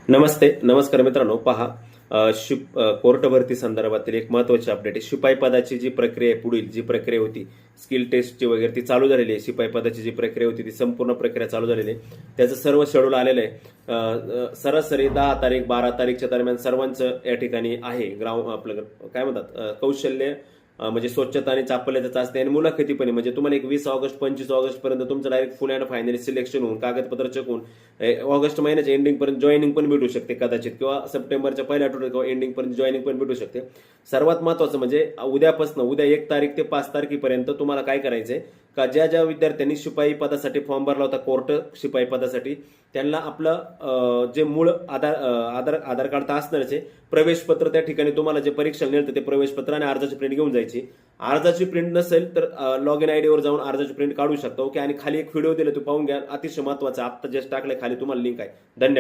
नमस्कार मित्रांनो, पहा कोर्ट भरती संदर्भातील एक महत्त्वाची अपडेट आहे. शिपाई पदाची जी प्रक्रिया आहे, पुढील जी प्रक्रिया होती स्किल टेस्टची वगैरे ती चालू झालेली आहे. शिपाई पदाची जी प्रक्रिया होती ती संपूर्ण प्रक्रिया चालू झालेली आहे. त्याचं सर्व शेड्यूल आलेलं आहे. सरासरी 10 तारीख 12 तारीखच्या दरम्यान सर्वांचं या ठिकाणी आहे. आपलं काय म्हणतात कौशल्य म्हणजे स्वच्छता आणि चापल्याचं चाचणी आणि मुलाखती पण म्हणजे तुम्हाला एक 20 ऑगस्ट 25 ऑगस्ट पर्यंत तुमचं direct full and finally selection होऊन कागदपत्र चेक ऑगस्ट महिन्याच्या एंडिंग पर्यंत जॉईनिंग पण भेटू शकते कदाचित, किंवा सप्टेंबरच्या पहिल्या आठवड्यात किंवा एंडिंग पर्यंत जॉईनिंग पण भेटू शकते. सर्वात महत्वाचं म्हणजे उद्या 1 तारीख ते 5 तारखेपर्यंत तुम्हाला काय करायचंय का, ज्या विद्यार्थ्यांनी शिपाई पदासाठी फॉर्म भरला होता कोर्ट शिपाई पदासाठी, त्यांना आपलं जे मूळ आधार कार्ड तर असणारच आहे, प्रवेश पत्र त्या ठिकाणी तुम्हाला जे परीक्षा मिळतं ते प्रवेश पत्र आणि अर्जाची प्रिंट घेऊन जायची. अर्जाची प्रिंट नसेल तर लॉग इन आयडी वर जाऊन अर्जाची प्रिंट काढू शकता. ओके. आणि खाली एक व्हिडिओ दिला तो पाहून घ्या, अतिशय महत्वाचा. आता जस्ट टाकलाय खाली तुम्हाला लिंक आहे. धन्यवाद.